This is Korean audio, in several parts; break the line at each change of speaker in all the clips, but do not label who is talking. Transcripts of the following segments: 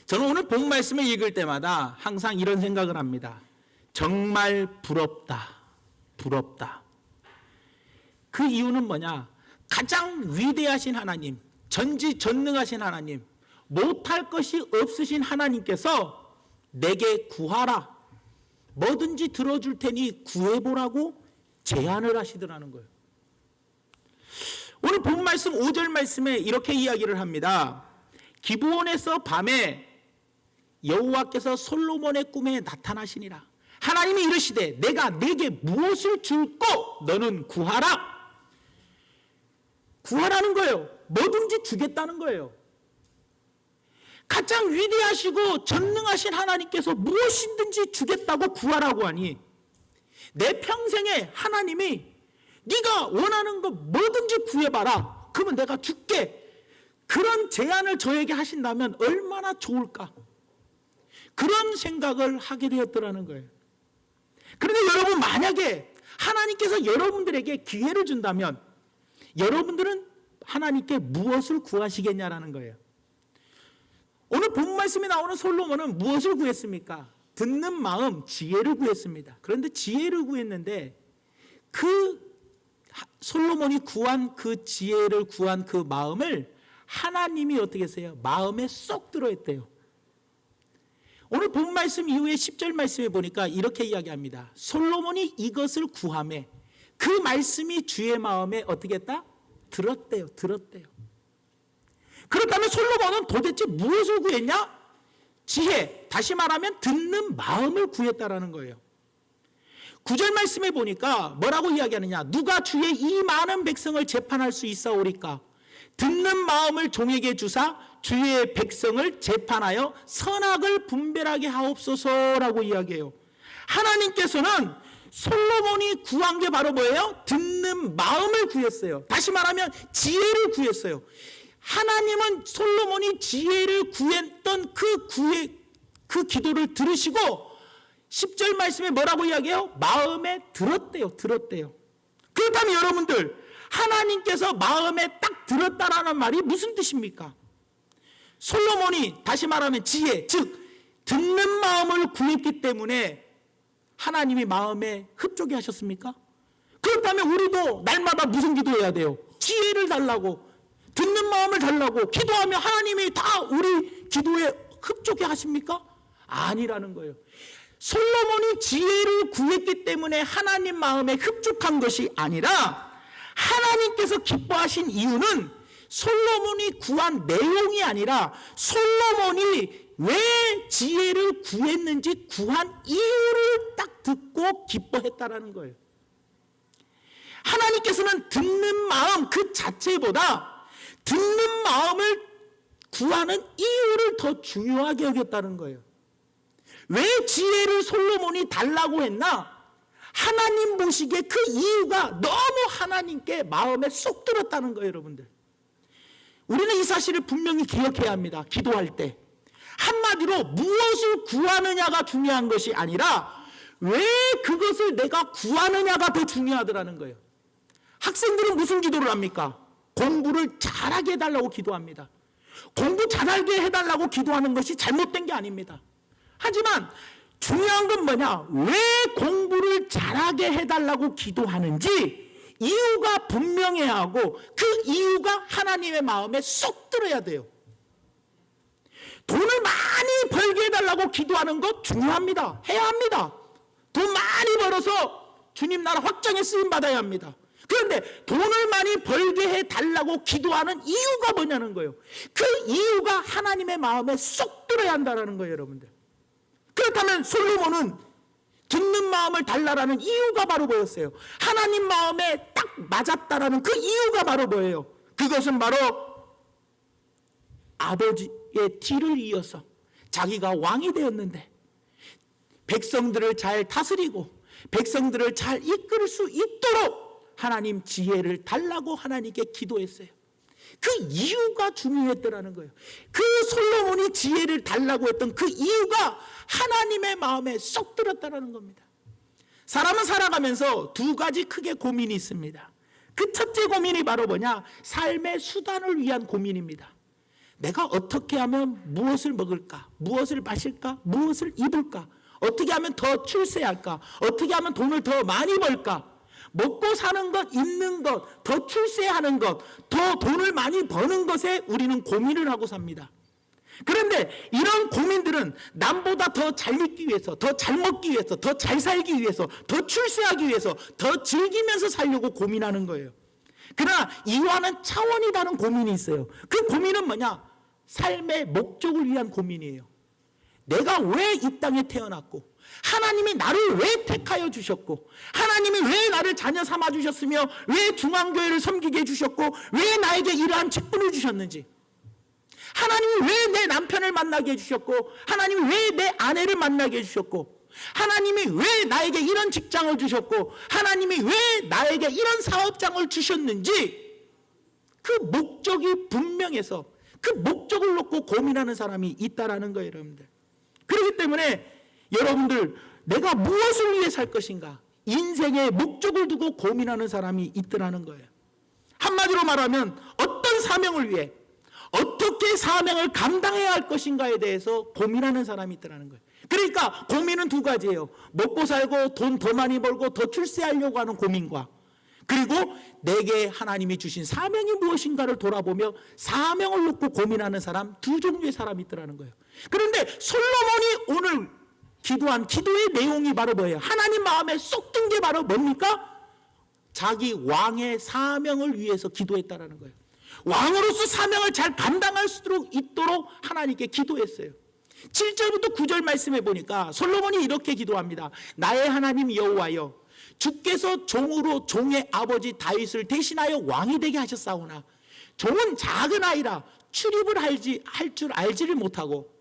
저는 오늘 본 말씀을 읽을 때마다 항상 이런 생각을 합니다. 정말 부럽다. 부럽다. 그 이유는 뭐냐? 가장 위대하신 하나님, 전지전능하신 하나님, 못할 것이 없으신 하나님께서 내게 구하라. 뭐든지 들어줄 테니 구해보라고 제안을 하시더라는 거예요. 오늘 본 말씀 5절 말씀에 이렇게 이야기를 합니다. 기브온에서 밤에 여호와께서 솔로몬의 꿈에 나타나시니라. 하나님이 이르시되 내가 내게 무엇을 줄꼬 너는 구하라. 구하라는 거예요. 뭐든지 주겠다는 거예요. 가장 위대하시고 전능하신 하나님께서 무엇이든지 주겠다고 구하라고 하니 내 평생에 하나님이 네가 원하는 거 뭐든지 구해봐라. 그러면 내가 줄게. 그런 제안을 저에게 하신다면 얼마나 좋을까. 그런 생각을 하게 되었더라는 거예요. 그런데 여러분, 만약에 하나님께서 여러분들에게 기회를 준다면 여러분들은 하나님께 무엇을 구하시겠냐라는 거예요. 오늘 본 말씀에 나오는 솔로몬은 무엇을 구했습니까? 듣는 마음, 지혜를 구했습니다. 그런데 지혜를 구했는데 그 솔로몬이 구한 그 지혜를 구한 그 마음을 하나님이 어떻게 했어요? 마음에 쏙 들어있대요. 오늘 본 말씀 이후에 10절 말씀에 보니까 이렇게 이야기합니다. 솔로몬이 이것을 구하매 그 말씀이 주의 마음에 어떻게 했다? 들었대요. 그렇다면 솔로몬은 도대체 무엇을 구했냐? 지혜, 다시 말하면 듣는 마음을 구했다라는 거예요. 9절 말씀에 보니까 뭐라고 이야기하느냐? 누가 주의 이 많은 백성을 재판할 수 있사오리까? 듣는 마음을 종에게 주사 주의 백성을 재판하여 선악을 분별하게 하옵소서라고 이야기해요. 하나님께서는 솔로몬이 구한 게 바로 뭐예요? 듣는 마음을 구했어요. 다시 말하면 지혜를 구했어요. 하나님은 솔로몬이 지혜를 구했던 그 기도를 들으시고 10절 말씀에 뭐라고 이야기해요? 마음에 들었대요. 그렇다면 여러분들, 하나님께서 마음에 딱 들었다라는 말이 무슨 뜻입니까? 솔로몬이 다시 말하면 지혜, 즉 듣는 마음을 구했기 때문에 하나님이 마음에 흡족해 하셨습니까? 그렇다면 우리도 날마다 무슨 기도해야 돼요? 지혜를 달라고, 듣는 마음을 달라고 기도하면 하나님이 다 우리 기도에 흡족해 하십니까? 아니라는 거예요. 솔로몬이 지혜를 구했기 때문에 하나님 마음에 흡족한 것이 아니라 하나님께서 기뻐하신 이유는 솔로몬이 구한 내용이 아니라 솔로몬이 왜 지혜를 구했는지 구한 이유를 딱 듣고 기뻐했다라는 거예요. 하나님께서는 듣는 마음 그 자체보다 듣는 마음을 구하는 이유를 더 중요하게 여겼다는 거예요. 왜 지혜를 솔로몬이 달라고 했나? 하나님 보시기에 그 이유가 너무 하나님께 마음에 쏙 들었다는 거예요, 여러분들. 우리는 이 사실을 분명히 기억해야 합니다. 기도할 때. 한마디로 무엇을 구하느냐가 중요한 것이 아니라 왜 그것을 내가 구하느냐가 더 중요하더라는 거예요. 학생들은 무슨 기도를 합니까? 공부를 잘하게 해달라고 기도합니다. 공부 잘하게 해달라고 기도하는 것이 잘못된 게 아닙니다. 하지만 중요한 건 뭐냐? 왜 공부를 잘하게 해달라고 기도하는지 이유가 분명해야 하고 그 이유가 하나님의 마음에 쏙 들어야 돼요. 돈을 많이 벌게 해달라고 기도하는 것 중요합니다. 해야 합니다. 돈 많이 벌어서 주님 나라 확장에 쓰임 받아야 합니다. 그런데 돈을 많이 벌게 해달라고 기도하는 이유가 뭐냐는 거예요. 그 이유가 하나님의 마음에 쏙 들어야 한다는 거예요, 여러분들. 그렇다면 솔로몬은 듣는 마음을 달라라는 이유가 바로 뭐였어요? 하나님 마음에 딱 맞았다라는 그 이유가 바로 뭐예요? 그것은 바로 아버지의 뒤를 이어서 자기가 왕이 되었는데 백성들을 잘 다스리고 백성들을 잘 이끌 수 있도록 하나님 지혜를 달라고 하나님께 기도했어요. 그 이유가 중요했더라는 거예요. 그 솔로몬이 지혜를 달라고 했던 그 이유가 하나님의 마음에 쏙 들었다는 겁니다. 사람은 살아가면서 두 가지 크게 고민이 있습니다. 그 첫째 고민이 바로 뭐냐? 삶의 수단을 위한 고민입니다. 내가 어떻게 하면 무엇을 먹을까? 무엇을 마실까? 무엇을 입을까? 어떻게 하면 더 출세할까? 어떻게 하면 돈을 더 많이 벌까? 먹고 사는 것, 입는 것, 더 출세하는 것, 더 돈을 많이 버는 것에 우리는 고민을 하고 삽니다. 그런데 이런 고민들은 남보다 더 잘 입기 위해서, 더 잘 먹기 위해서, 더 잘 살기 위해서, 더 출세하기 위해서, 더 즐기면서 살려고 고민하는 거예요. 그러나 이와는 차원이 다른 고민이 있어요. 그 고민은 뭐냐? 삶의 목적을 위한 고민이에요. 내가 왜 이 땅에 태어났고, 하나님이 나를 왜 택하여 주셨고, 하나님이 왜 나를 자녀 삼아 주셨으며, 왜 중앙교회를 섬기게 해주셨고, 왜 나에게 이러한 직분을 주셨는지, 하나님이 왜 내 남편을 만나게 해주셨고, 하나님이 왜 내 아내를 만나게 해주셨고, 하나님이 왜 나에게 이런 직장을 주셨고, 하나님이 왜 나에게 이런 사업장을 주셨는지, 그 목적이 분명해서 그 목적을 놓고 고민하는 사람이 있다라는 거예요, 여러분들. 그렇기 때문에 여러분들, 내가 무엇을 위해 살 것인가, 인생의 목적을 두고 고민하는 사람이 있더라는 거예요. 한마디로 말하면 어떤 사명을 위해, 어떻게 사명을 감당해야 할 것인가에 대해서 고민하는 사람이 있더라는 거예요. 그러니까 고민은 두 가지예요. 먹고 살고 돈 더 많이 벌고 더 출세하려고 하는 고민과, 그리고 내게 하나님이 주신 사명이 무엇인가를 돌아보며 사명을 놓고 고민하는 사람, 두 종류의 사람이 있더라는 거예요. 그런데 솔로몬이 오늘 기도한 기도의 내용이 바로 뭐예요? 하나님 마음에 쏙 든 게 바로 뭡니까? 자기 왕의 사명을 위해서 기도했다라는 거예요. 왕으로서 사명을 잘 감당할 수 있도록 하나님께 기도했어요. 7절부터 9절 말씀해 보니까 솔로몬이 이렇게 기도합니다. 나의 하나님 여호와여, 주께서 종으로 종의 아버지 다윗을 대신하여 왕이 되게 하셨사오나 종은 작은 아이라 출입을 할 줄 알지를 못하고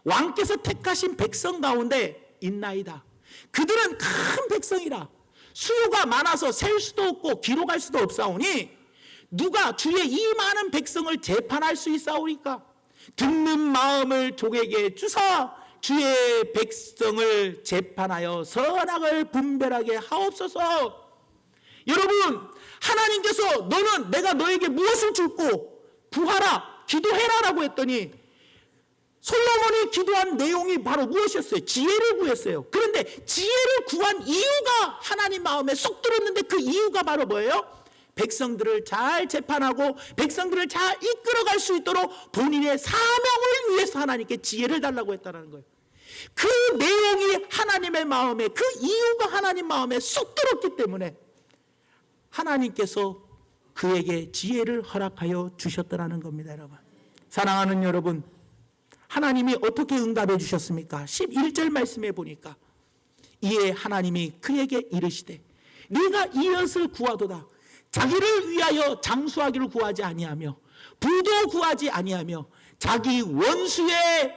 왕께서 택하신 백성 가운데 있나이다. 그들은 큰 백성이라 수요가 많아서 셀 수도 없고 기록할 수도 없사오니 누가 주의 이 많은 백성을 재판할 수 있사오리까? 듣는 마음을 족에게 주사 주의 백성을 재판하여 선악을 분별하게 하옵소서. 여러분, 하나님께서 너는 내가 너에게 무엇을 줄고 구하라, 기도해라 라고 했더니 솔로몬이 기도한 내용이 바로 무엇이었어요? 지혜를 구했어요. 그런데 지혜를 구한 이유가 하나님 마음에 쏙 들었는데 그 이유가 바로 뭐예요? 백성들을 잘 재판하고 백성들을 잘 이끌어갈 수 있도록 본인의 사명을 위해서 하나님께 지혜를 달라고 했다는 거예요. 그 내용이 하나님의 마음에, 그 이유가 하나님 마음에 쏙 들었기 때문에 하나님께서 그에게 지혜를 허락하여 주셨더라는 겁니다. 여러분, 사랑하는 여러분, 하나님이 어떻게 응답해 주셨습니까? 11절 말씀해 보니까 이에 하나님이 그에게 이르시되 네가 이것을 구하도다. 자기를 위하여 장수하기를 구하지 아니하며 부도 구하지 아니하며 자기 원수의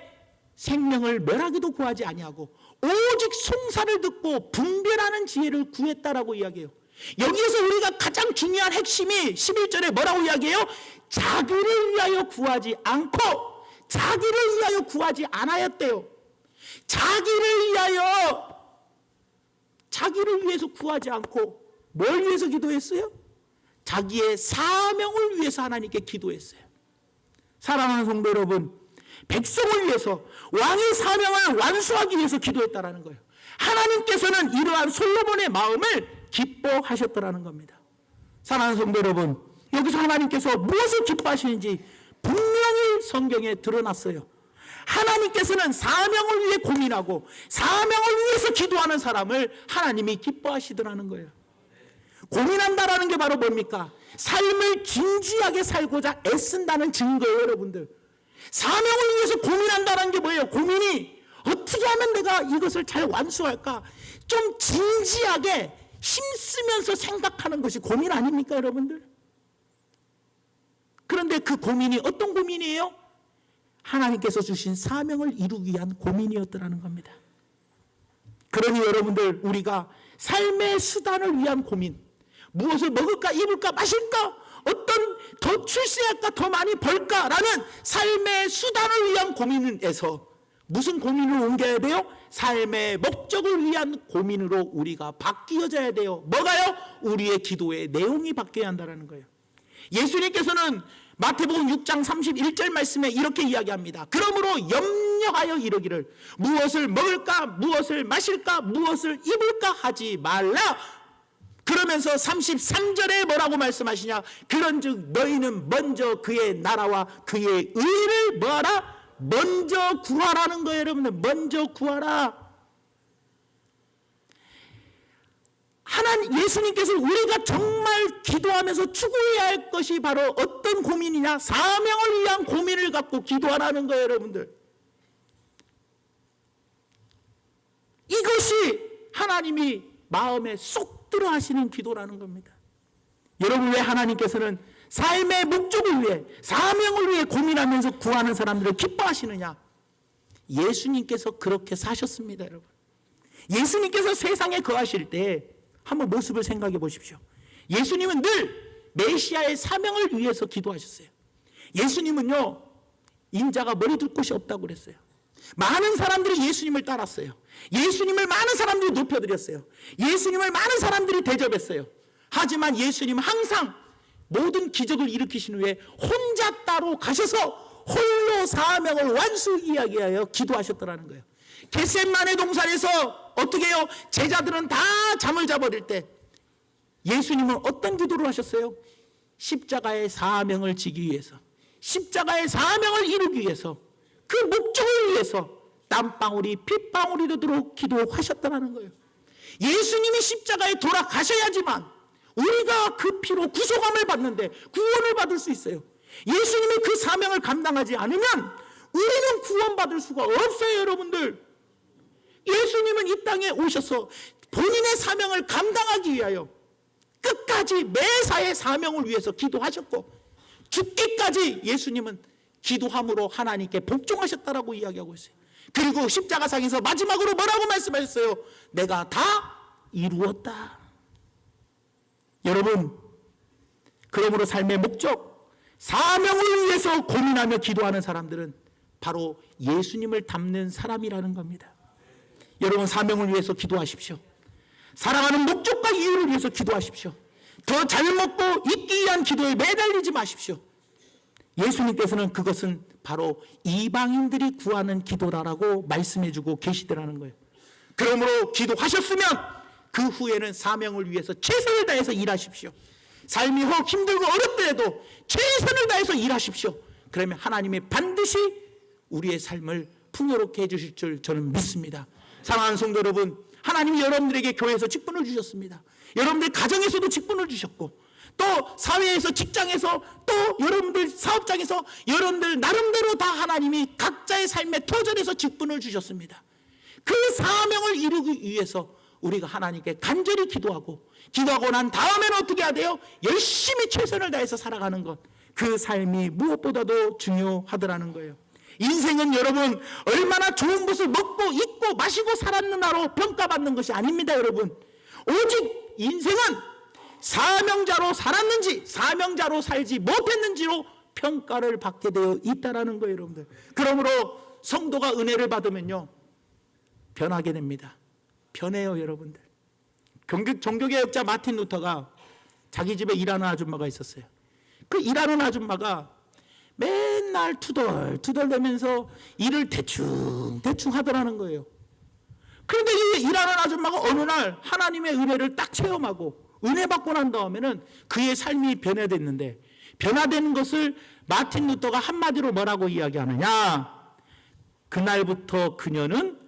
생명을 멸하기도 구하지 아니하고 오직 송사를 듣고 분별하는 지혜를 구했다라고 이야기해요. 여기에서 우리가 가장 중요한 핵심이 11절에 뭐라고 이야기해요? 자기를 위하여 구하지 않고 자기를 위하여 구하지 않았대요. 자기를 위해서 구하지 않고 뭘 위해서 기도했어요? 자기의 사명을 위해서 하나님께 기도했어요. 사랑하는 성도 여러분, 백성을 위해서 왕의 사명을 완수하기 위해서 기도했다라는 거예요. 하나님께서는 이러한 솔로몬의 마음을 기뻐하셨더라는 겁니다. 사랑하는 성도 여러분, 여기서 하나님께서 무엇을 기뻐하시는지 분명히 성경에 드러났어요. 하나님께서는 사명을 위해 고민하고 사명을 위해서 기도하는 사람을 하나님이 기뻐하시더라는 거예요. 고민한다라는 게 바로 뭡니까? 삶을 진지하게 살고자 애쓴다는 증거예요, 여러분들. 사명을 위해서 고민한다는 게 뭐예요? 고민이 어떻게 하면 내가 이것을 잘 완수할까? 좀 진지하게 힘쓰면서 생각하는 것이 고민 아닙니까, 여러분들? 그런데 그 고민이 어떤 고민이에요? 하나님께서 주신 사명을 이루기 위한 고민이었더라는 겁니다. 그러니 여러분들, 우리가 삶의 수단을 위한 고민, 무엇을 먹을까, 입을까, 마실까, 어떤 더 출세할까, 더 많이 벌까라는 삶의 수단을 위한 고민에서 무슨 고민을 옮겨야 돼요? 삶의 목적을 위한 고민으로 우리가 바뀌어져야 돼요. 뭐가요? 우리의 기도의 내용이 바뀌어야 한다는 거예요. 예수님께서는 마태복음 6장 31절 말씀에 이렇게 이야기합니다. 그러므로 염려하여 이르기를 무엇을 먹을까 무엇을 마실까 무엇을 입을까 하지 말라. 그러면서 33절에 뭐라고 말씀하시냐? 그런즉 너희는 먼저 그의 나라와 그의 의를 뭐하라? 먼저 구하라는 거예요. 여러분들 먼저 구하라. 하나님 예수님께서 우리가 정말 기도하면서 추구해야 할 것이 바로 어떤 고민이냐? 사명을 위한 고민을 갖고 기도하라는 거예요. 여러분들 이것이 하나님이 마음에 쏙 들어 하시는 기도라는 겁니다. 여러분 왜 하나님께서는 삶의 목적을 위해 사명을 위해 고민하면서 구하는 사람들을 기뻐하시느냐? 예수님께서 그렇게 사셨습니다. 여러분 예수님께서 세상에 거하실 때 한번 모습을 생각해 보십시오. 예수님은 늘 메시아의 사명을 위해서 기도하셨어요. 예수님은요 인자가 머리 둘 곳이 없다고 그랬어요. 많은 사람들이 예수님을 따랐어요. 예수님을 많은 사람들이 높여드렸어요. 예수님을 많은 사람들이 대접했어요. 하지만 예수님은 항상 모든 기적을 일으키신 후에 혼자 따로 가셔서 홀로 사명을 완수히 이야기하여 기도하셨더라는 거예요. 겟세마네 동산에서 어떻게 해요? 제자들은 다 잠을 자버릴 때 예수님은 어떤 기도를 하셨어요? 십자가의 사명을 지기 위해서, 십자가의 사명을 이루기 위해서, 그 목적을 위해서 땀방울이 핏방울이 되도록 기도하셨다는 거예요. 예수님이 십자가에 돌아가셔야지만 우리가 그 피로 구속함을 받는데 구원을 받을 수 있어요. 예수님이 그 사명을 감당하지 않으면 우리는 구원받을 수가 없어요. 여러분들 예수님은 이 땅에 오셔서 본인의 사명을 감당하기 위하여 끝까지 매사의 사명을 위해서 기도하셨고 죽기까지 예수님은 기도함으로 하나님께 복종하셨다라고 이야기하고 있어요. 그리고 십자가상에서 마지막으로 뭐라고 말씀하셨어요? 내가 다 이루었다. 여러분 그러므로 삶의 목적 사명을 위해서 고민하며 기도하는 사람들은 바로 예수님을 닮는 사람이라는 겁니다. 여러분 사명을 위해서 기도하십시오. 살아가는 목적과 이유를 위해서 기도하십시오. 더 잘 먹고 있기 위한 기도에 매달리지 마십시오. 예수님께서는 그것은 바로 이방인들이 구하는 기도라고 말씀해주고 계시더라는 거예요. 그러므로 기도하셨으면 그 후에는 사명을 위해서 최선을 다해서 일하십시오. 삶이 혹 힘들고 어렵더라도 최선을 다해서 일하십시오. 그러면 하나님이 반드시 우리의 삶을 풍요롭게 해주실 줄 저는 믿습니다. 사랑하는 성도 여러분, 하나님이 여러분들에게 교회에서 직분을 주셨습니다. 여러분들 가정에서도 직분을 주셨고 또 사회에서 직장에서 또 여러분들 사업장에서 여러분들 나름대로 다 하나님이 각자의 삶의 터전에서 직분을 주셨습니다. 그 사명을 이루기 위해서 우리가 하나님께 간절히 기도하고 난 다음에는 어떻게 해야 돼요? 열심히 최선을 다해서 살아가는 것, 그 삶이 무엇보다도 중요하더라는 거예요. 인생은 여러분 얼마나 좋은 것을 먹고 입고 마시고 살았느냐로 평가받는 것이 아닙니다. 여러분 오직 인생은 사명자로 살았는지 사명자로 살지 못했는지로 평가를 받게 되어 있다는 거예요. 여러분들 그러므로 성도가 은혜를 받으면요 변하게 됩니다. 변해요. 여러분들 종교개혁자 마틴 루터가 자기 집에 일하는 아줌마가 있었어요. 그 일하는 아줌마가 맨날 투덜대면서 일을 대충 하더라는 거예요. 그런데 이 일하는 아줌마가 어느 날 하나님의 은혜를 딱 체험하고 은혜 받고 난 다음에는 그의 삶이 변화됐는데 변화되는 것을 마틴 루터가 한마디로 뭐라고 이야기하느냐? 그날부터 그녀는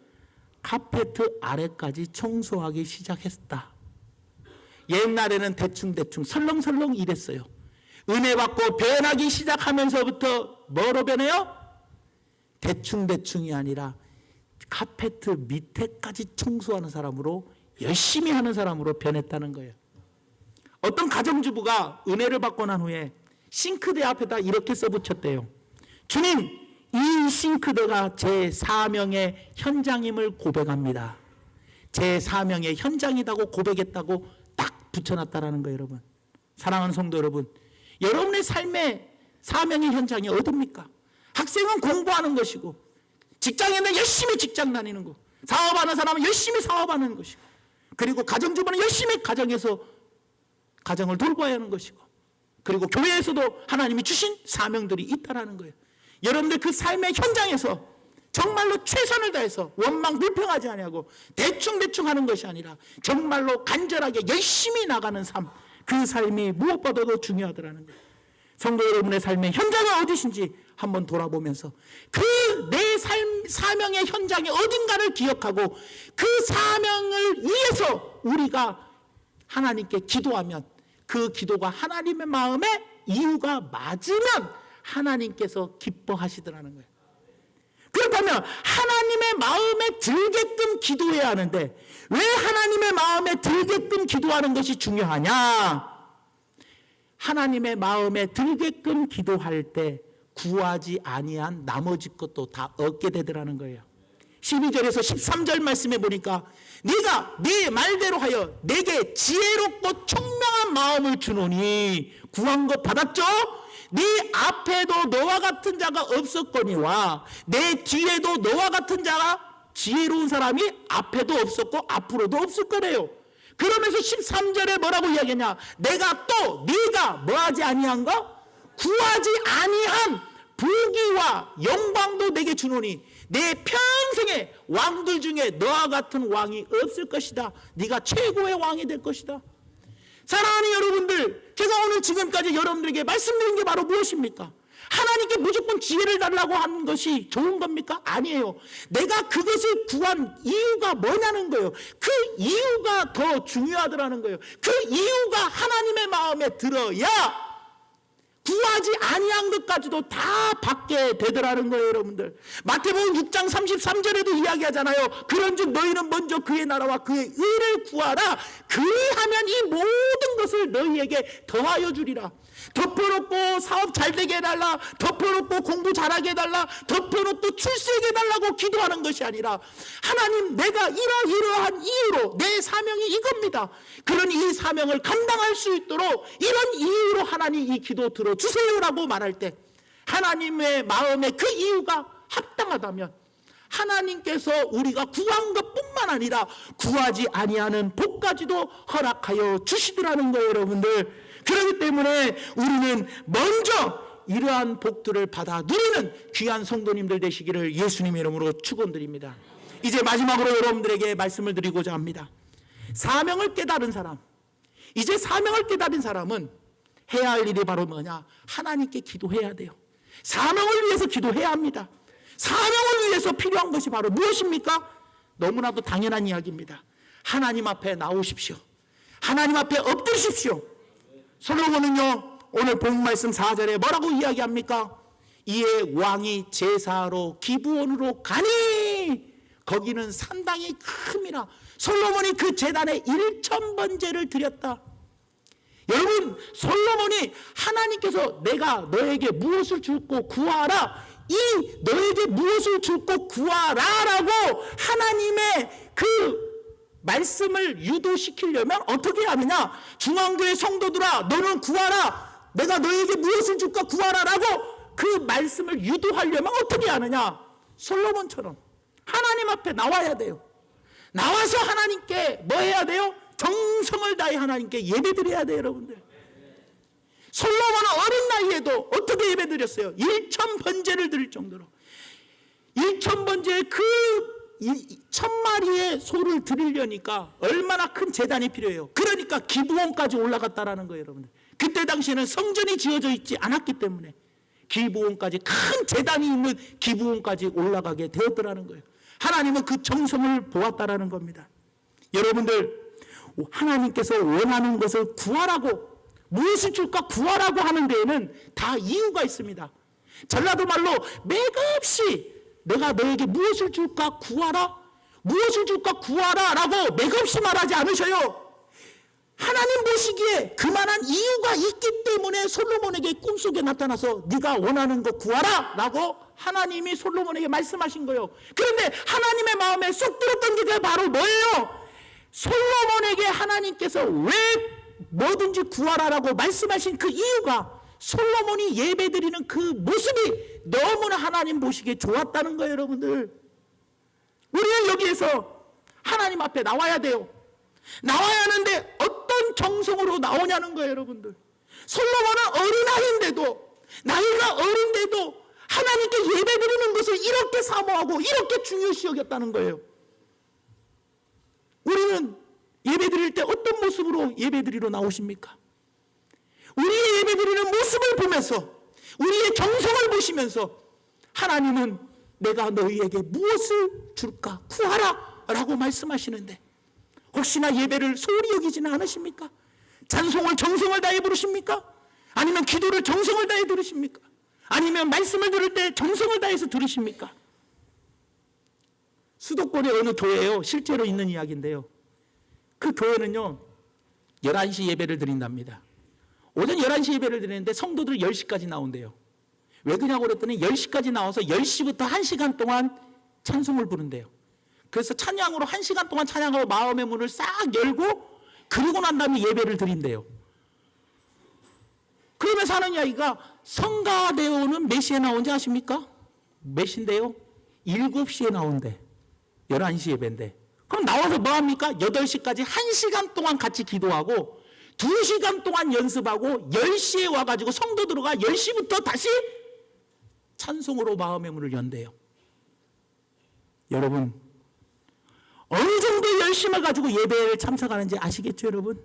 카페트 아래까지 청소하기 시작했다. 옛날에는 대충 설렁설렁 일했어요. 은혜 받고 변하기 시작하면서부터 뭐로 변해요? 대충이 아니라 카페트 밑에까지 청소하는 사람으로 열심히 하는 사람으로 변했다는 거예요. 어떤 가정주부가 은혜를 받고 난 후에 싱크대 앞에다 이렇게 써붙였대요. 주님, 이 싱크대가 제 사명의 현장임을 고백합니다. 제 사명의 현장이라고 고백했다고 딱 붙여놨다라는 거예요. 여러분 사랑하는 성도 여러분, 여러분의 삶의 사명의 현장이 어디입니까? 학생은 공부하는 것이고 직장에는 열심히 직장 다니는 거, 사업하는 사람은 열심히 사업하는 것이고 그리고 가정주부는 열심히 가정에서 가정을 돌봐야 하는 것이고 그리고 교회에서도 하나님이 주신 사명들이 있다라는 거예요. 여러분들 그 삶의 현장에서 정말로 최선을 다해서 원망 불평하지 아니하고 대충 하는 것이 아니라 정말로 간절하게 열심히 나가는 삶, 그 삶이 무엇보다도 중요하더라는 거예요. 성도 여러분의 삶의 현장이 어디신지 한번 돌아보면서 그 내 삶 사명의 현장의 어딘가를 기억하고 그 사명을 위해서 우리가 하나님께 기도하면 그 기도가 하나님의 마음에 이유가 맞으면 하나님께서 기뻐하시더라는 거예요. 그렇다면 하나님의 마음에 들게끔 기도해야 하는데 왜 하나님의 마음에 들게끔 기도하는 것이 중요하냐? 하나님의 마음에 들게끔 기도할 때 구하지 아니한 나머지 것도 다 얻게 되더라는 거예요. 12절에서 13절 말씀해 보니까 네가 네 말대로 하여 내게 지혜롭고 총명한 마음을 주노니 구한 것 받았죠? 네 앞에도 너와 같은 자가 없었거니와 내 뒤에도 너와 같은 자가 지혜로운 사람이 앞에도 없었고 앞으로도 없을 거래요. 그러면서 13절에 뭐라고 이야기하냐? 내가 또 네가 뭐하지 아니한 거? 구하지 아니한 부귀와 영광도 내게 주노니 내 평생에 왕들 중에 너와 같은 왕이 없을 것이다. 네가 최고의 왕이 될 것이다. 사랑하는 여러분들, 제가 오늘 지금까지 여러분들에게 말씀드린 게 바로 무엇입니까? 하나님께 무조건 지혜를 달라고 하는 것이 좋은 겁니까? 아니에요. 내가 그것을 구한 이유가 뭐냐는 거예요. 그 이유가 더 중요하더라는 거예요. 그 이유가 하나님의 마음에 들어야 구하지 아니한 것까지도 다 받게 되더라는 거예요, 여러분들. 마태복음 6장 33절에도 이야기하잖아요. 그런즉 너희는 먼저 그의 나라와 그의 의를 구하라. 그리하면 이 모든 것을 너희에게 더하여 주리라. 덮어놓고 사업 잘 되게 해달라, 덮어놓고 공부 잘하게 해달라, 덮어놓고 출세하게 해달라고 기도하는 것이 아니라 하나님, 내가 이러이러한 이유로 내 사명이 이겁니다. 그러니 이 사명을 감당할 수 있도록 이런 이유로 하나님 이 기도 들어주세요라고 말할 때 하나님의 마음에 그 이유가 합당하다면 하나님께서 우리가 구한 것뿐만 아니라 구하지 아니하는 복까지도 허락하여 주시더라는 거예요, 여러분들. 그렇기 때문에 우리는 먼저 이러한 복들을 받아 누리는 귀한 성도님들 되시기를 예수님의 이름으로 축원드립니다. 이제 마지막으로 여러분들에게 말씀을 드리고자 합니다. 사명을 깨달은 사람, 이제 사명을 깨달은 사람은 해야 할 일이 바로 뭐냐? 하나님께 기도해야 돼요. 사명을 위해서 기도해야 합니다. 사명을 위해서 필요한 것이 바로 무엇입니까? 너무나도 당연한 이야기입니다. 하나님 앞에 나오십시오. 하나님 앞에 엎드리십시오. 솔로몬은요, 오늘 본 말씀 4절에 뭐라고 이야기합니까? 이에 왕이 제사로 기브온으로 가니 거기는 상당히 큼이라. 솔로몬이 그 제단에 1000번제를 드렸다. 여러분, 솔로몬이 하나님께서 내가 너에게 무엇을 줄고 구하라, 이 너에게 무엇을 줄고 구하라 라고 하나님의 그 말씀을 유도시키려면 어떻게 하느냐? 중앙교회 성도들아, 너는 구하라, 내가 너에게 무엇을 줄까 구하라 라고 그 말씀을 유도하려면 어떻게 하느냐? 솔로몬처럼 하나님 앞에 나와야 돼요. 나와서 하나님께 뭐 해야 돼요? 정성을 다해 하나님께 예배드려야 돼요, 여러분들. 솔로몬은 어린 나이에도 어떻게 예배드렸어요? 1000번제를 드릴 정도로. 1000번제에 그 1000마리의 소를 드리려니까 얼마나 큰 제단이 필요해요. 그러니까 기브온까지 올라갔다라는 거예요, 여러분들. 그때 당시에는 성전이 지어져 있지 않았기 때문에 기브온까지, 큰 제단이 있는 기브온까지 올라가게 되었더라는 거예요. 하나님은 그 정성을 보았다라는 겁니다. 여러분들, 하나님께서 원하는 것을 구하라고, 무엇을 줄까 구하라고 하는 데에는 다 이유가 있습니다. 전라도 말로 맥없이 내가 너에게 무엇을 줄까 구하라, 무엇을 줄까 구하라 라고 맥없이 말하지 않으셔요. 하나님 보시기에 그만한 이유가 있기 때문에 솔로몬에게 꿈속에 나타나서 네가 원하는 거 구하라 라고 하나님이 솔로몬에게 말씀하신 거예요. 그런데 하나님의 마음에 쏙 들었던 게 바로 뭐예요? 솔로몬에게 하나님께서 왜 뭐든지 구하라라고 말씀하신 그 이유가 솔로몬이 예배드리는 그 모습이 너무나 하나님 보시기에 좋았다는 거예요, 여러분들. 우리는 여기에서 하나님 앞에 나와야 돼요. 나와야 하는데 어떤 정성으로 나오냐는 거예요, 여러분들. 솔로몬은 돼도 나이가 어른 돼도 하나님께 예배드리는 것을 이렇게 사모하고 이렇게 중요시 여겼다는 거예요. 우리는 예배드릴 때 어떤 모습으로 예배드리러 나오십니까? 우리의 예배드리는 모습을 보면서 우리의 정성을 보시면서 하나님은 내가 너희에게 무엇을 줄까 구하라 라고 말씀하시는데 혹시나 예배를 소홀히 여기지는 않으십니까? 찬송을 정성을 다해 부르십니까? 아니면 기도를 정성을 다해 들으십니까? 아니면 말씀을 들을 때 정성을 다해서 들으십니까? 수도권의 어느 교회예요. 실제로 있는 이야기인데요. 그 교회는요 11시 예배를 드린답니다. 오전 11시 예배를 드리는데 성도들 10시까지 나온대요. 왜 그러냐고 그랬더니 10시까지 나와서 10시부터 1시간 동안 찬송을 부른대요. 그래서 찬양으로 1시간 동안 찬양하고 마음의 문을 싹 열고 그리고 난 다음에 예배를 드린대요. 그러면서 하는 이야기가 성가대오는 몇 시에 나온지 아십니까? 몇 시인데요? 7시에 나온대. 11시 예배인데. 그럼 나와서 뭐 합니까? 8시까지 1시간 동안 같이 기도하고 2시간 동안 연습하고 10시에 와가지고 성도 들어가 10시부터 다시 찬송으로 마음의 문을 연대요. 여러분 어느 정도 열심을 가지고 예배에 참석하는지 아시겠죠 여러분?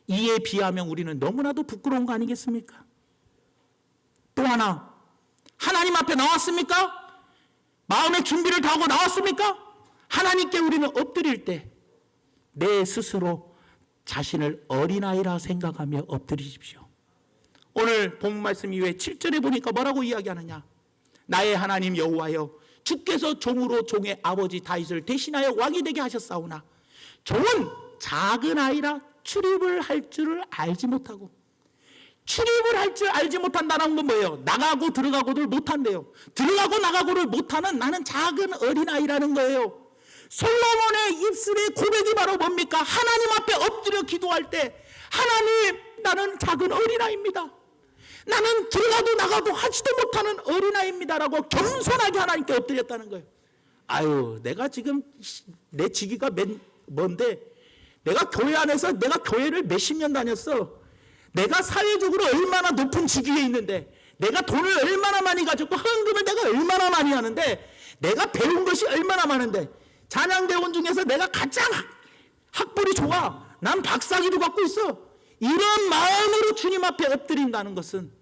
이에 비하면 우리는 너무나도 부끄러운 거 아니겠습니까? 또 하나 하나님 앞에 나왔습니까? 마음의 준비를 다 하고 나왔습니까? 하나님께 우리는 엎드릴 때 내 스스로 자신을 어린아이라 생각하며 엎드리십시오. 오늘 본 말씀 이후에 7절에 보니까 뭐라고 이야기하느냐? 나의 하나님 여호와여 주께서 종으로 종의 아버지 다윗을 대신하여 왕이 되게 하셨사오나 종은 작은 아이라 출입을 할 줄을 알지 못하고 출입을 할 줄 알지 못한다는 건 뭐예요? 나가고 들어가고를 못한대요. 들어가고 나가고를 못하는 나는 작은 어린아이라는 거예요. 솔로몬의 입술의 고백이 바로 뭡니까? 하나님 앞에 엎드려 기도할 때 하나님 나는 작은 어린아이입니다. 나는 들어가도 나가도 하지도 못하는 어린아이입니다라고 겸손하게 하나님께 엎드렸다는 거예요. 아유 내가 지금 내 직위가 뭔데 내가 교회 안에서 내가 교회를 몇십 년 다녔어. 내가 사회적으로 얼마나 높은 직위에 있는데 내가 돈을 얼마나 많이 가졌고 헌금을 내가 얼마나 많이 하는데 내가 배운 것이 얼마나 많은데 찬양대원 중에서 내가 가장 학벌이 좋아. 난 박사기도 갖고 있어. 이런 마음으로 주님 앞에 엎드린다는 것은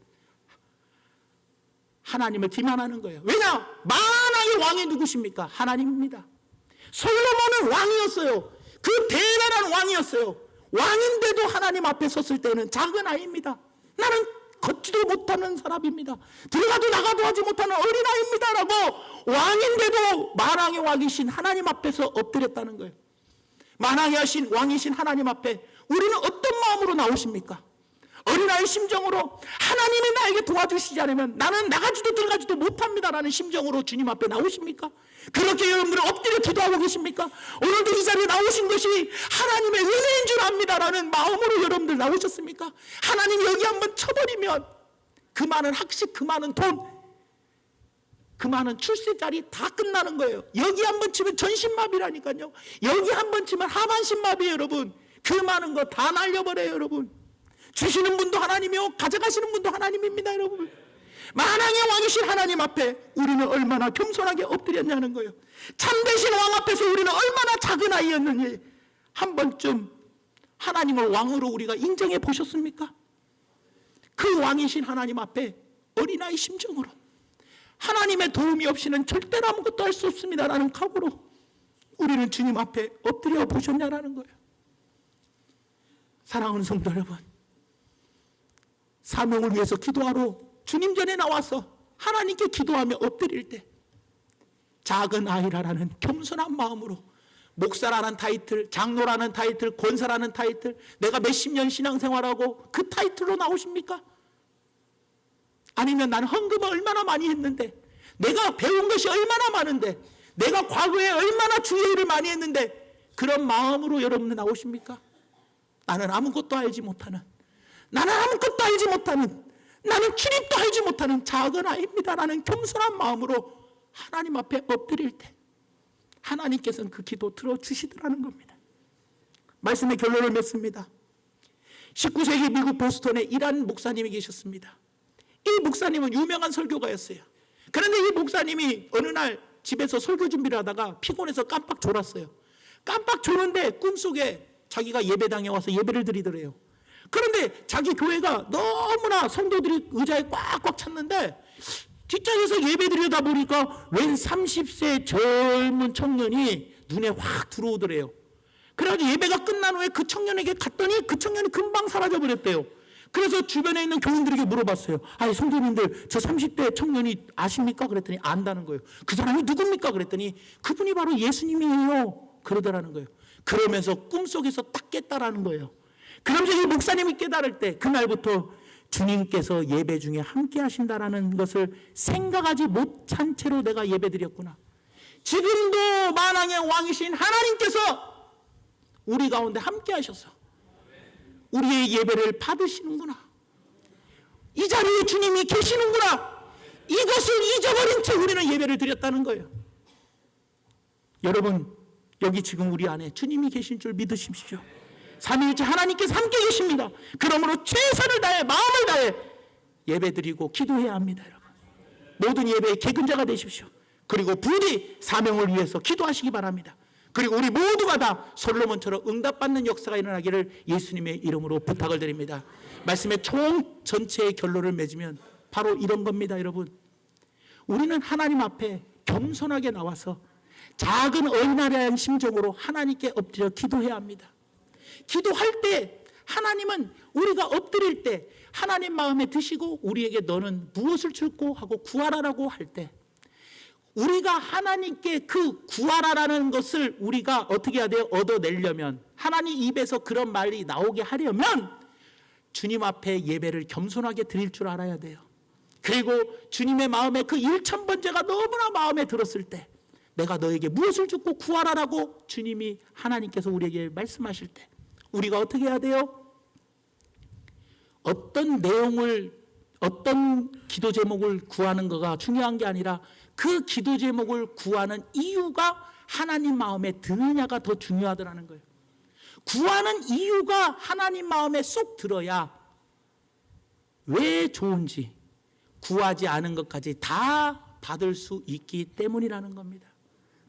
하나님을 기만하는 거예요. 왜냐? 만왕의 왕이 누구십니까? 하나님입니다. 솔로몬은 왕이었어요. 그 대단한 왕이었어요. 왕인데도 하나님 앞에 섰을 때는 작은 아이입니다. 나는 걷지도 못하는 사람입니다. 들어가도 나가도 하지 못하는 어린아이입니다 라고 왕인데도 만왕의 왕이신 하나님 앞에서 엎드렸다는 거예요. 만왕의 왕이신 하나님 앞에 우리는 어떤 마음으로 나오십니까? 어린아이 심정으로 하나님이 나에게 도와주시지 않으면 나는 나가지도 들어가지도 못합니다라는 심정으로 주님 앞에 나오십니까? 그렇게 여러분들은 엎드려 기도하고 계십니까? 오늘도 이 자리에 나오신 것이 하나님의 은혜인 줄 압니다라는 마음으로 여러분들 나오셨습니까? 하나님 여기 한번 쳐버리면 그 많은 학식, 그 많은 돈, 그 많은 출세자리 다 끝나는 거예요. 여기 한번 치면 전신마비라니까요. 여기 한번 치면 하반신마비예요 여러분. 그 많은 거 다 날려버려요 여러분. 주시는 분도 하나님이요 가져가시는 분도 하나님입니다 여러분. 만왕의 왕이신 하나님 앞에 우리는 얼마나 겸손하게 엎드렸냐는 거예요. 참되신 왕 앞에서 우리는 얼마나 작은 아이였는지 한 번쯤 하나님을 왕으로 우리가 인정해 보셨습니까? 그 왕이신 하나님 앞에 어린아이 심정으로 하나님의 도움이 없이는 절대로 아무것도 할 수 없습니다라는 각오로 우리는 주님 앞에 엎드려 보셨냐라는 거예요. 사랑하는 성도 여러분, 사명을 위해서 기도하러 주님 전에 나와서 하나님께 기도하며 엎드릴 때 작은 아이라는 겸손한 마음으로 목사라는 타이틀, 장로라는 타이틀, 권사라는 타이틀, 내가 몇십 년 신앙생활하고 그 타이틀로 나오십니까? 아니면 나는 헌금을 얼마나 많이 했는데 내가 배운 것이 얼마나 많은데 내가 과거에 얼마나 주의 일을 많이 했는데 그런 마음으로 여러분들 나오십니까? 나는 아무것도 알지 못하는, 나는 아무것도 알지 못하는, 나는 출입도 알지 못하는 작은 아이입니다라는 겸손한 마음으로 하나님 앞에 엎드릴 때 하나님께서는 그 기도 들어주시더라는 겁니다. 말씀의 결론을 맺습니다. 19세기 미국 보스턴에 이란 목사님이 계셨습니다. 목사님은 유명한 설교가였어요. 그런데 이 목사님이 어느 날 집에서 설교 준비를 하다가 피곤해서 깜빡 졸았어요. 깜빡 졸는데 꿈속에 자기가 예배당에 와서 예배를 드리더래요. 그런데 자기 교회가 너무나 성도들이 의자에 꽉꽉 찼는데 뒷자리에서 예배 드리다 보니까 웬 30세 젊은 청년이 눈에 확 들어오더래요. 그래가지고 예배가 끝난 후에 그 청년에게 갔더니 그 청년이 금방 사라져버렸대요. 그래서 주변에 있는 교인들에게 물어봤어요. 아니 성도님들 저 30대 청년이 아십니까? 그랬더니 안다는 거예요. 그 사람이 누굽니까? 그랬더니 그분이 바로 예수님이에요. 그러더라는 거예요. 그러면서 꿈속에서 딱 깼다라는 거예요. 그러면서 이 목사님이 깨달을 때 그날부터 주님께서 예배 중에 함께 하신다라는 것을 생각하지 못한 채로 내가 예배 드렸구나. 지금도 만왕의 왕이신 하나님께서 우리 가운데 함께 하셔서 우리의 예배를 받으시는구나. 이 자리에 주님이 계시는구나. 이것을 잊어버린 채 우리는 예배를 드렸다는 거예요. 여러분 여기 지금 우리 안에 주님이 계신 줄 믿으십시오. 삼위일체 하나님께서 함께 계십니다. 그러므로 최선을 다해 마음을 다해 예배드리고 기도해야 합니다. 여러분 모든 예배의 개근자가 되십시오. 그리고 부디 사명을 위해서 기도하시기 바랍니다. 그리고 우리 모두가 다 솔로몬처럼 응답받는 역사가 일어나기를 예수님의 이름으로 부탁을 드립니다. 말씀의 총 전체의 결론을 맺으면 바로 이런 겁니다. 여러분 우리는 하나님 앞에 겸손하게 나와서 작은 어린아이의 심정으로 하나님께 엎드려 기도해야 합니다. 기도할 때 하나님은 우리가 엎드릴 때 하나님 마음에 드시고 우리에게 너는 무엇을 줄고 하고 구하라라고 할 때 우리가 하나님께 그 구하라라는 것을 우리가 어떻게 해야 돼요? 얻어내려면 하나님 입에서 그런 말이 나오게 하려면 주님 앞에 예배를 겸손하게 드릴 줄 알아야 돼요. 그리고 주님의 마음에 그 1000번째가 너무나 마음에 들었을 때 내가 너에게 무엇을 주고 구하라라고 주님이 하나님께서 우리에게 말씀하실 때 우리가 어떻게 해야 돼요? 어떤 내용을 어떤 기도 제목을 구하는 거가 중요한 게 아니라 그 기도 제목을 구하는 이유가 하나님 마음에 드느냐가 더 중요하더라는 거예요. 구하는 이유가 하나님 마음에 쏙 들어야 왜 좋은지 구하지 않은 것까지 다 받을 수 있기 때문이라는 겁니다.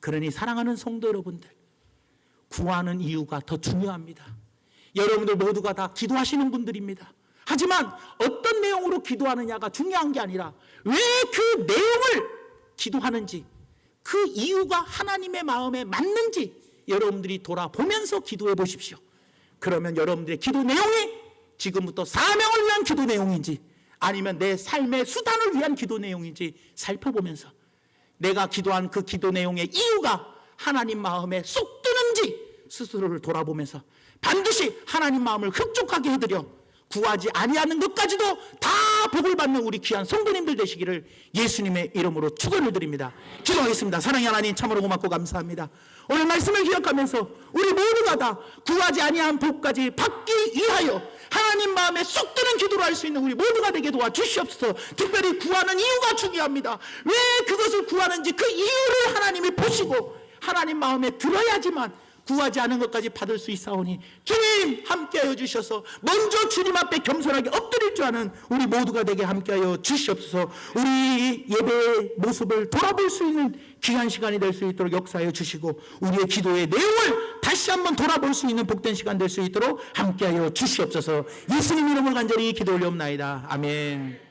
그러니 사랑하는 성도 여러분들 구하는 이유가 더 중요합니다. 여러분들 모두가 다 기도하시는 분들입니다. 하지만 어떤 내용으로 기도하느냐가 중요한 게 아니라 왜 그 내용을 기도하는지 그 이유가 하나님의 마음에 맞는지 여러분들이 돌아보면서 기도해 보십시오. 그러면 여러분들의 기도 내용이 지금부터 사명을 위한 기도 내용인지 아니면 내 삶의 수단을 위한 기도 내용인지 살펴보면서 내가 기도한 그 기도 내용의 이유가 하나님 마음에 쏙 드는지 스스로를 돌아보면서 반드시 하나님 마음을 흡족하게 해드려 구하지 아니하는 것까지도 다 복을 받는 우리 귀한 성도님들 되시기를 예수님의 이름으로 축원을 드립니다. 기도하겠습니다. 사랑의 하나님 참으로 고맙고 감사합니다. 오늘 말씀을 기억하면서 우리 모두가 다 구하지 아니한 복까지 받기 위하여 하나님 마음에 쏙 드는 기도를 할 수 있는 우리 모두가 되게 도와주시옵소서. 특별히 구하는 이유가 중요합니다. 왜 그것을 구하는지 그 이유를 하나님이 보시고 하나님 마음에 들어야지만 구하지 않은 것까지 받을 수 있사오니 주님 함께하여 주셔서 먼저 주님 앞에 겸손하게 엎드릴 줄 아는 우리 모두가 되게 함께하여 주시옵소서. 우리 예배의 모습을 돌아볼 수 있는 귀한 시간이 될 수 있도록 역사하여 주시고 우리의 기도의 내용을 다시 한번 돌아볼 수 있는 복된 시간 될 수 있도록 함께하여 주시옵소서. 예수님 이름으로 간절히 기도 올려옵나이다. 아멘.